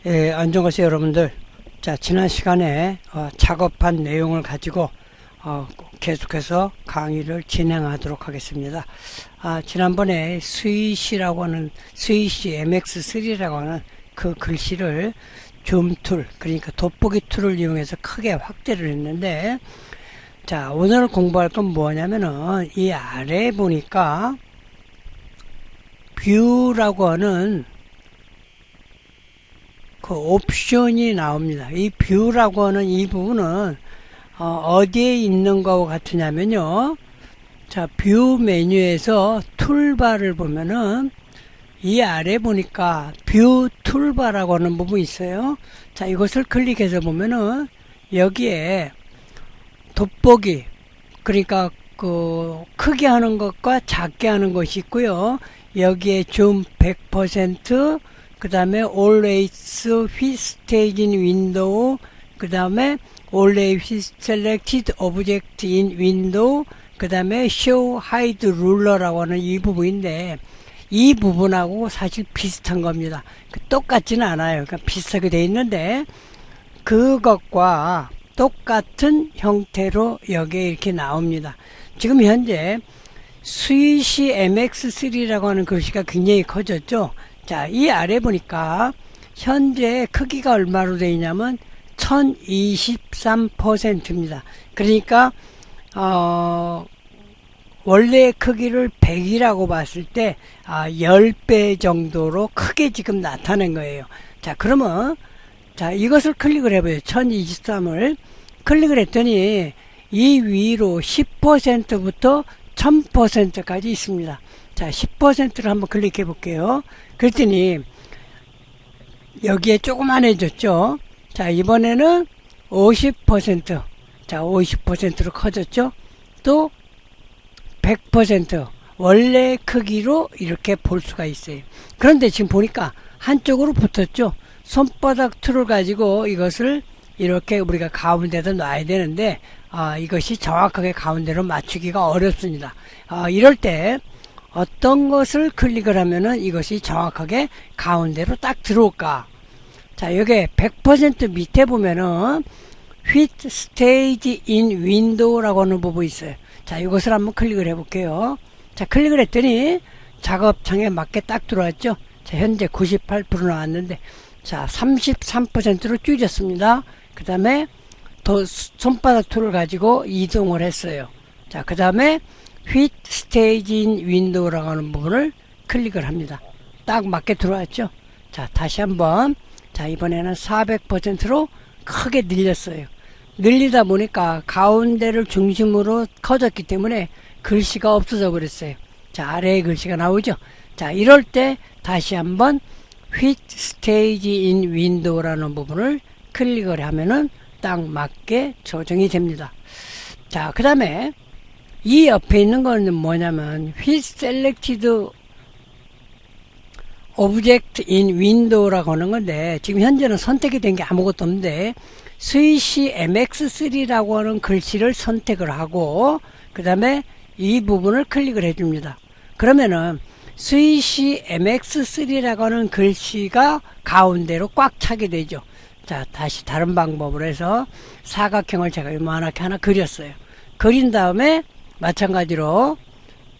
안녕하세요 여러분들. 자, 지난 시간에 작업한 내용을 가지고 계속해서 강의를 진행하도록 하겠습니다. 지난번에 스위시라고 하는 스위시 MX3라고 하는 그 글씨를 줌 툴, 그러니까 돋보기 툴을 이용해서 크게 확대를 했는데, 자, 오늘 공부할 건 뭐냐면은 이 아래에 보니까 뷰라고 하는 그 옵션이 나옵니다. 이 뷰라고 하는 이 부분은 어디에 있는 거와 같으냐면요. 자, 뷰 메뉴에서 툴바를 보면은 이 아래 보니까 뷰 툴바라고 하는 부분이 있어요. 자, 이것을 클릭해서 보면은 여기에 돋보기, 그러니까 그 크게 하는 것과 작게 하는 것이 있고요. 여기에 줌 100%, 그 다음에 always fit stage in window, 그 다음에 always selected object in window, 그 다음에 show hide ruler라고 하는 이 부분인데, 이 부분하고 사실 비슷한 겁니다. 똑같지는 않아요. 그러니까 비슷하게 되어 있는데, 그것과 똑같은 형태로 여기에 이렇게 나옵니다. 지금 현재 스위시 MX3라고 하는 글씨가 굉장히 커졌죠. 자, 이 아래 보니까 현재 크기가 얼마로 되어 있냐면 1023%입니다. 그러니까 원래 크기를 100이라고 봤을 때 10배 정도로 크게 지금 나타낸 거예요. 자, 그러면 자, 이것을 클릭을 해봐요. 1023을 클릭을 했더니 이 위로 10%부터 1000%까지 있습니다. 자, 10%를 한번 클릭해 볼게요. 그랬더니 여기에 조그만해졌죠. 자, 이번에는 50%, 자, 50%로 커졌죠. 또 100% 원래 크기로 이렇게 볼 수가 있어요. 그런데 지금 보니까 한쪽으로 붙었죠. 손바닥 툴을 가지고 이것을 이렇게 우리가 가운데다 놔야 되는데 이것이 정확하게 가운데로 맞추기가 어렵습니다. 이럴 때 어떤 것을 클릭을 하면은 이것이 정확하게 가운데로 딱 들어올까? 자, 여기 100% 밑에 보면은 Fit Stage in Window라고 하는 부분이 있어요. 자, 이것을 한번 클릭을 해볼게요. 자, 클릭을 했더니 작업창에 맞게 딱 들어왔죠. 자, 현재 98% 나왔는데, 자, 33%로 줄였습니다. 그 다음에 더 손바닥 툴을 가지고 이동을 했어요. 자, 그 다음에 Fit Stage in Window라고 하는 부분을 클릭을 합니다. 딱 맞게 들어왔죠. 자, 다시 한번. 자, 이번에는 400%로 크게 늘렸어요. 늘리다 보니까 가운데를 중심으로 커졌기 때문에 글씨가 없어져 버렸어요. 자, 아래에 글씨가 나오죠. 자, 이럴 때 다시 한번 Fit Stage in Window라는 부분을 클릭을 하면은 딱 맞게 조정이 됩니다. 자, 그 다음에 이 옆에 있는 거는 뭐냐면 Fit Selected Object in Window라고 하는 건데, 지금 현재는 선택이 된 게 아무것도 없는데 스위시 MX3라고 하는 글씨를 선택을 하고 그 다음에 이 부분을 클릭을 해줍니다. 그러면은 스위시 MX3라고 하는 글씨가 가운데로 꽉 차게 되죠. 자, 다시 다른 방법으로 해서 사각형을 제가 요만하게 하나 그렸어요. 그린 다음에 마찬가지로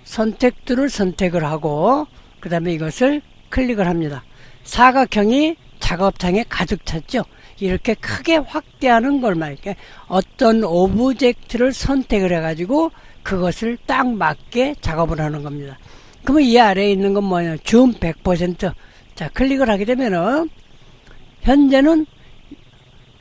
선택들을 선택을 하고 그 다음에 이것을 클릭을 합니다. 사각형이 작업창에 가득 찼죠. 이렇게 크게 확대하는 걸 말이야. 어떤 오브젝트를 선택을 해가지고 그것을 딱 맞게 작업을 하는 겁니다. 그러면 이 아래에 있는 건 뭐냐? 줌 100%. 자, 클릭을 하게 되면은 현재는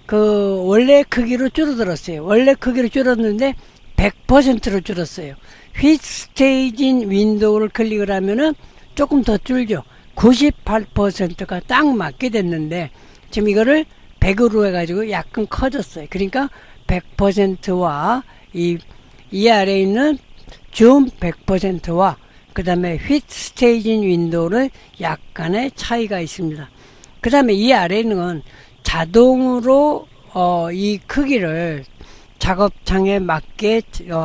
그 원래 크기로 줄어들었어요. 원래 크기로 줄었는데 100%로 줄었어요. Fit Stage in Window를 클릭을 하면은 조금 더 줄죠. 98%가 딱 맞게 됐는데 지금 이거를 100으로 해가지고 약간 커졌어요. 그러니까 100%와 이 아래에 있는 줌 100%와 그 다음에 Fit Stage in Window는 약간의 차이가 있습니다. 그 다음에 이 아래에 있는 건 자동으로 이 크기를 작업창에 맞게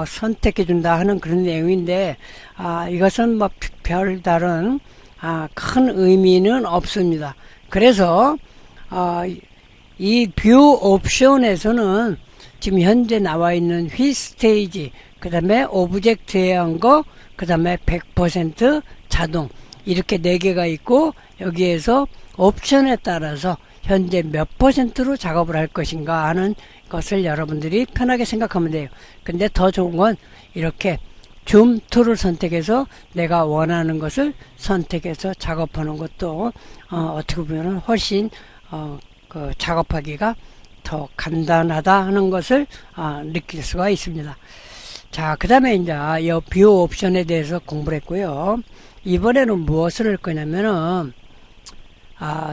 선택해 준다 하는 그런 내용인데 이것은 뭐 별다른 큰 의미는 없습니다. 그래서 이 뷰 옵션에서는 지금 현재 나와 있는 휘스테이지, 그 다음에 오브젝트에 한 거, 그 다음에 100% 자동, 이렇게 4개가 있고, 여기에서 옵션에 따라서 현재 몇 %로 작업을 할 것인가 하는 것을 여러분들이 편하게 생각하면 돼요. 근데 더 좋은 건 이렇게 줌 툴을 선택해서 내가 원하는 것을 선택해서 작업하는 것도 어떻게 보면 훨씬 그 작업하기가 더 간단하다 하는 것을 느낄 수가 있습니다. 자, 그 다음에 이제 이 뷰 옵션에 대해서 공부를 했고요. 이번에는 무엇을 할 거냐면은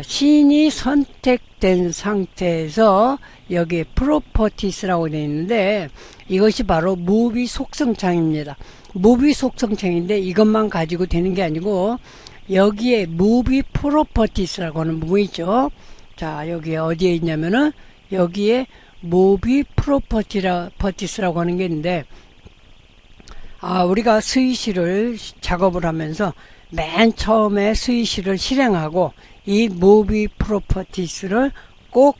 씬이 선택된 상태에서 여기에 프로퍼티스라고 되어 있는데 이것이 바로 무비 속성창입니다. 무비 속성창인데 이것만 가지고 되는 게 아니고 여기에 무비 프로퍼티스라고 하는 부분이 있죠. 자, 여기에 어디에 있냐면은 여기에 무비 프로퍼티스라고 하는 게 있는데 우리가 스위시를 작업을 하면서 맨 처음에 스위시를 실행하고 이 무비 프로퍼티스를 꼭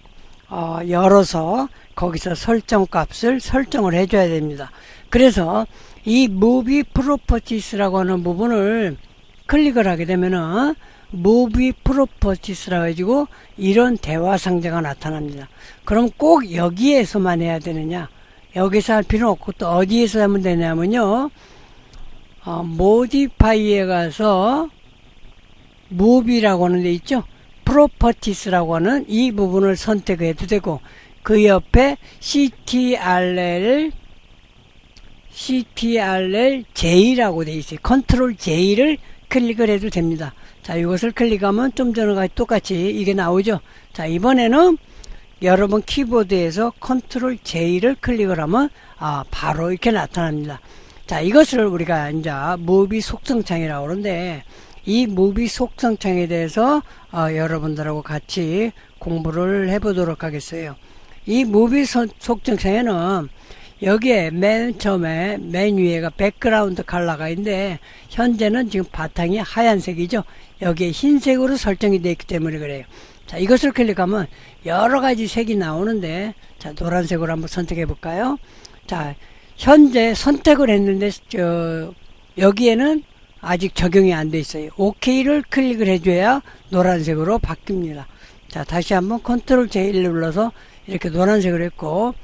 열어서 거기서 설정 값을 설정을 해줘야 됩니다. 그래서 이 무비 프로퍼티스라고 하는 부분을 클릭을 하게 되면은 무비 프로퍼티스라 가지고 이런 대화 상자가 나타납니다. 그럼 꼭 여기에서만 해야 되느냐? 여기서 할 필요는 없고 또 어디에서 하면 되냐면요. 모디파이에 가서 무비라고 하는 데 있죠. 프로퍼티스라고 하는 이 부분을 선택해도 되고 그 옆에 CTRL-J라고 되어 있어요. 컨트롤 J를 클릭을 해도 됩니다. 자, 이것을 클릭하면 좀 전과 똑같이 이게 나오죠. 자, 이번에는 여러분 키보드에서 컨트롤 J를 클릭을 하면 바로 이렇게 나타납니다. 자, 이것을 우리가 이제 무비 속성창이라고 그러는데 이 무비 속성창에 대해서 여러분들하고 같이 공부를 해보도록 하겠어요. 이 무비 속성창에는 여기에 맨 처음에 맨 위에가 백그라운드 컬러가 있는데 현재는 지금 바탕이 하얀색이죠. 여기에 흰색으로 설정이 되어 있기 때문에 그래요. 자, 이것을 클릭하면 여러 가지 색이 나오는데 자, 노란색으로 한번 선택해 볼까요? 자, 현재 선택을 했는데 여기에는 아직 적용이 안 돼 있어요. OK를 클릭을 해줘야 노란색으로 바뀝니다. 자, 다시 한번 컨트롤 J를 눌러서 이렇게 노란색으로 했고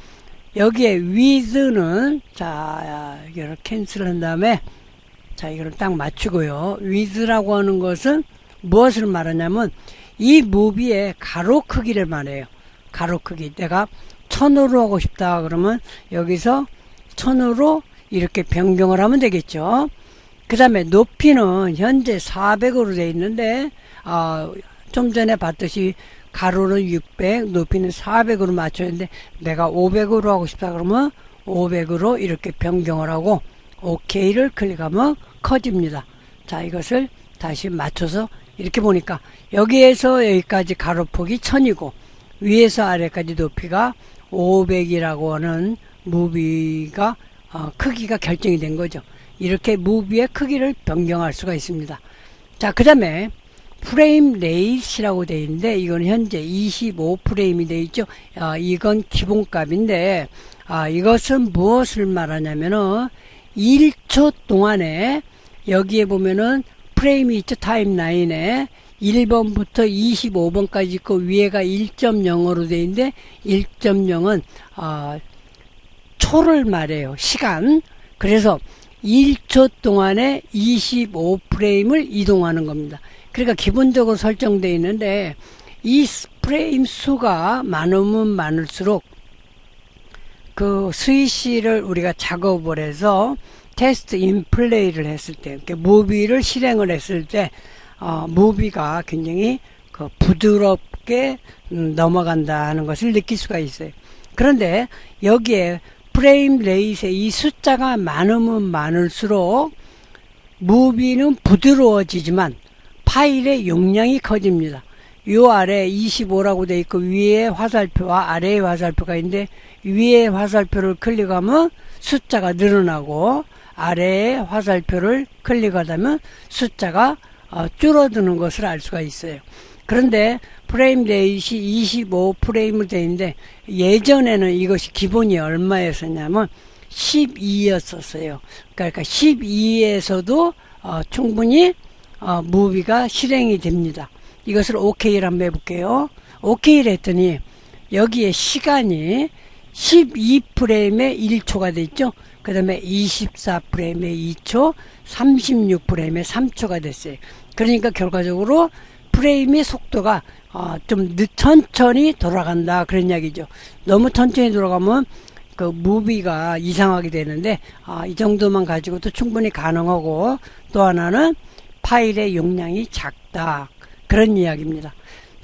여기에 width는 자, 이거를 캔슬한 다음에 자, 이거를 딱 맞추고요. width라고 하는 것은 무엇을 말하냐면 이 무비의 가로 크기를 말해요. 가로 크기. 내가 1000으로 하고 싶다 그러면 여기서 1000으로 이렇게 변경을 하면 되겠죠. 그 다음에 높이는 현재 400으로 되어 있는데 좀 전에 봤듯이 가로는 600, 높이는 400으로 맞춰있는데 내가 500으로 하고 싶다 그러면 500으로 이렇게 변경을 하고 OK를 클릭하면 커집니다. 자, 이것을 다시 맞춰서 이렇게 보니까 여기에서 여기까지 가로폭이 1000이고 위에서 아래까지 높이가 500이라고 하는 무비가 크기가 결정이 된 거죠. 이렇게 무비의 크기를 변경할 수가 있습니다. 자, 그 다음에 프레임 레이스라고 되어 있는데 이건 현재 25프레임이 되어 있죠. 이건 기본값인데 이것은 무엇을 말하냐면은 1초 동안에 여기에 보면은 프레임이 있죠. 타임라인에 1번부터 25번까지 있고 위에가 1.0으로 되어 있는데 1.0은 초를 말해요. 시간. 그래서 1초 동안에 25프레임을 이동하는 겁니다. 그러니까 기본적으로 설정되어 있는데 이 프레임 수가 많으면 많을수록 그 스위시를 우리가 작업을 해서 테스트 인 플레이를 했을 때 이렇게 무비를 실행을 했을 때 무비가 굉장히 부드럽게 넘어간다 하는 것을 느낄 수가 있어요. 그런데 여기에 프레임 레이스의 이 숫자가 많으면 많을수록 무비는 부드러워지지만 파일의 용량이 커집니다. 요 아래 25라고 되어 있고 위에 화살표와 아래에 화살표가 있는데 위에 화살표를 클릭하면 숫자가 늘어나고 아래에 화살표를 클릭하다면 숫자가 줄어드는 것을 알 수가 있어요. 그런데 프레임 레이시 25 프레임으로 되어 있는데 예전에는 이것이 기본이 얼마였었냐면 12였었어요. 그러니까 12에서도 충분히 무비가 실행이 됩니다. 이것을 OK를 한번 해볼게요. OK를 했더니 여기에 시간이 12프레임에 1초가 됐죠. 그 다음에 24프레임에 2초, 36프레임에 3초가 됐어요. 그러니까 결과적으로 프레임의 속도가 좀 천천히 돌아간다 그런 이야기죠. 너무 천천히 돌아가면 그 무비가 이상하게 되는데 이 정도만 가지고도 충분히 가능하고, 또 하나는 파일의 용량이 작다 그런 이야기입니다.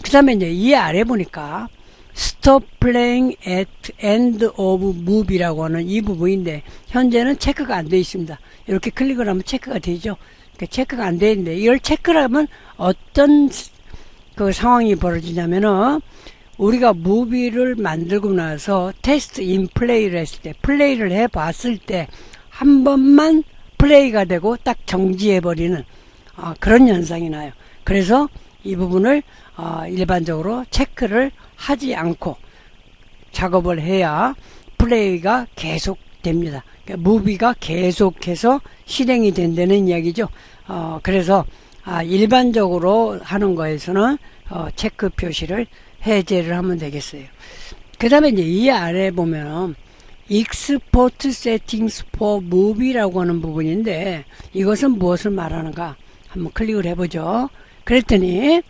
그 다음에 이제 이 아래 보니까 Stop playing at end of movie라고 하는 이 부분인데 현재는 체크가 안 되어 있습니다. 이렇게 클릭을 하면 체크가 되죠. 체크가 안 되어 있는데 이걸 체크를 하면 어떤 그 상황이 벌어지냐면은 우리가 무비를 만들고 나서 테스트 인 플레이를 했을 때, 플레이를 해 봤을 때 한 번만 플레이가 되고 딱 정지해 버리는 그런 현상이 나요. 그래서 이 부분을 일반적으로 체크를 하지 않고 작업을 해야 플레이가 계속 됩니다. 그러니까 무비가 계속해서 실행이 된다는 이야기죠. 그래서 일반적으로 하는 거에서는 체크 표시를 해제를 하면 되겠어요. 그 다음에 이제 이 아래 보면 Export Settings for Movie라고 하는 부분인데 이것은 무엇을 말하는가 한번 클릭을 해보죠. 그랬더니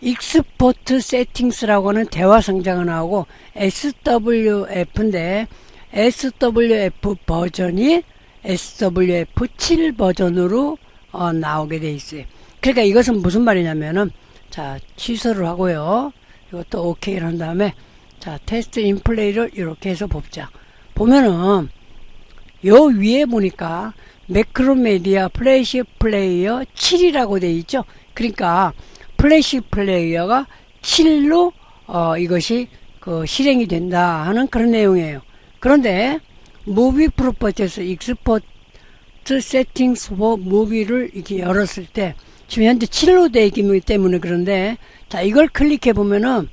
Export Settings라고 하는 대화 상자가 나오고 SWF인데 SWF 버전이 SWF7 버전으로 나오게 돼 있어요. 그러니까 이것은 무슨 말이냐면은 자, 취소를 하고요. 이것도 OK를 한 다음에 자, 테스트 인 플레이를 이렇게 해서 봅자. 보면은 요 위에 보니까 매크로메디아 플래시 플레이어 7이라고 돼 있죠. 그러니까 플래시 플레이어가 7로 이것이 그 실행이 된다 하는 그런 내용이에요. 그런데 무비 프로퍼티에서 익스포트 세팅스 포 무비를 이렇게 열었을 때 지금 현재 7로 되어 있기 때문에 그런데 자, 이걸 클릭해 보면은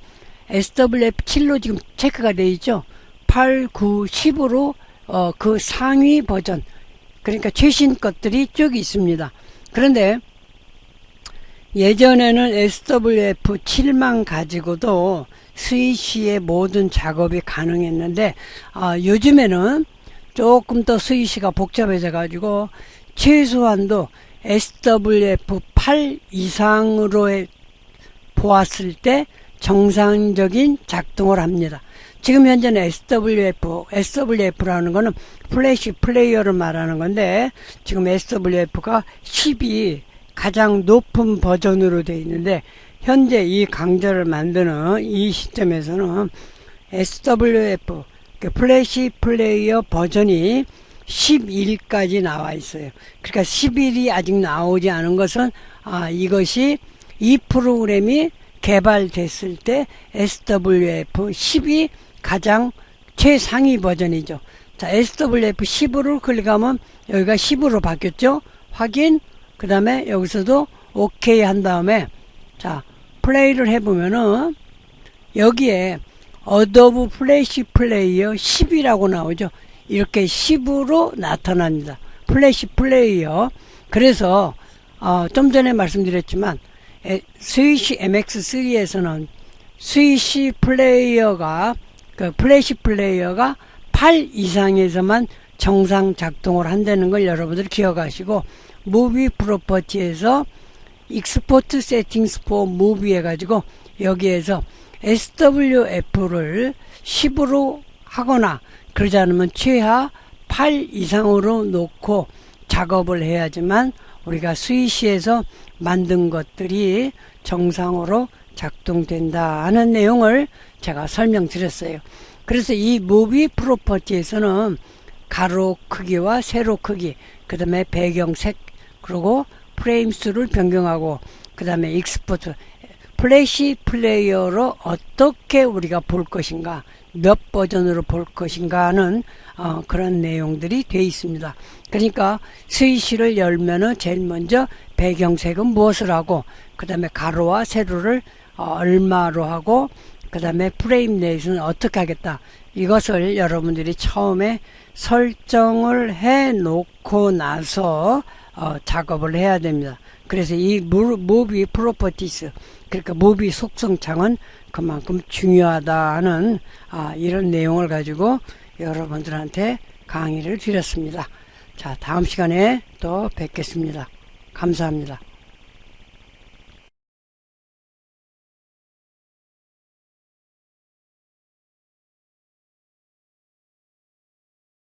SWF7로 지금 체크가 되어 있죠. 8, 9, 10으로 그 상위 버전, 그러니까 최신 것들이 쭉 있습니다. 그런데 예전에는 SWF7만 가지고도 스위치의 모든 작업이 가능했는데 요즘에는 조금 더 스위치가 복잡해져 가지고 최소한도 SWF8 이상으로 보았을 때 정상적인 작동을 합니다. 지금 현재는 SWF라는 거는 플래시 플레이어를 말하는 건데 지금 SWF가 10이 가장 높은 버전으로 되어 있는데 현재 이 강좌를 만드는 이 시점에서는 SWF 플래시 플레이어 버전이 11까지 나와 있어요. 그러니까 11이 아직 나오지 않은 것은 이것이 이 프로그램이 개발됐을 때 SWF 10이 가장 최상위 버전이죠. 자, SWF 10으로 클릭하면 여기가 10으로 바뀌었죠. 확인. 그 다음에 여기서도 OK 한 다음에 자, 플레이를 해보면은 여기에 어도브 플래시 플레이어 10이라고 나오죠. 이렇게 10으로 나타납니다. 플래시 플레이어. 그래서 좀 전에 말씀드렸지만 스위치 MX3에서는 스위치 플레이어가 플래시 플레이어가 8 이상에서만 정상 작동을 한다는 걸 여러분들 기억하시고, 무비 프로퍼티에서 익스포트 세팅스 포 무비 해가지고 여기에서 SWF를 10으로 하거나 그러지 않으면 최하 8 이상으로 놓고 작업을 해야지만 우리가 스위치에서 만든 것들이 정상으로 작동된다 하는 내용을 제가 설명드렸어요. 그래서 이 무비 프로퍼티에서는 가로 크기와 세로 크기, 그 다음에 배경색, 그리고 프레임 수를 변경하고, 그 다음에 익스포트, 플래시 플레이어로 어떻게 우리가 볼 것인가, 몇 버전으로 볼 것인가 하는 그런 내용들이 되어 있습니다. 그러니까 스위치를 열면은 제일 먼저 배경색은 무엇을 하고 그 다음에 가로와 세로를 얼마로 하고 그 다음에 프레임 내에서는 어떻게 하겠다. 이것을 여러분들이 처음에 설정을 해 놓고 나서 작업을 해야 됩니다. 그래서 이 무비 프로퍼티스, 그러니까 무비 속성창은 그만큼 중요하다 하는 이런 내용을 가지고 여러분들한테 강의를 드렸습니다. 자, 다음 시간에 또 뵙겠습니다. 감사합니다.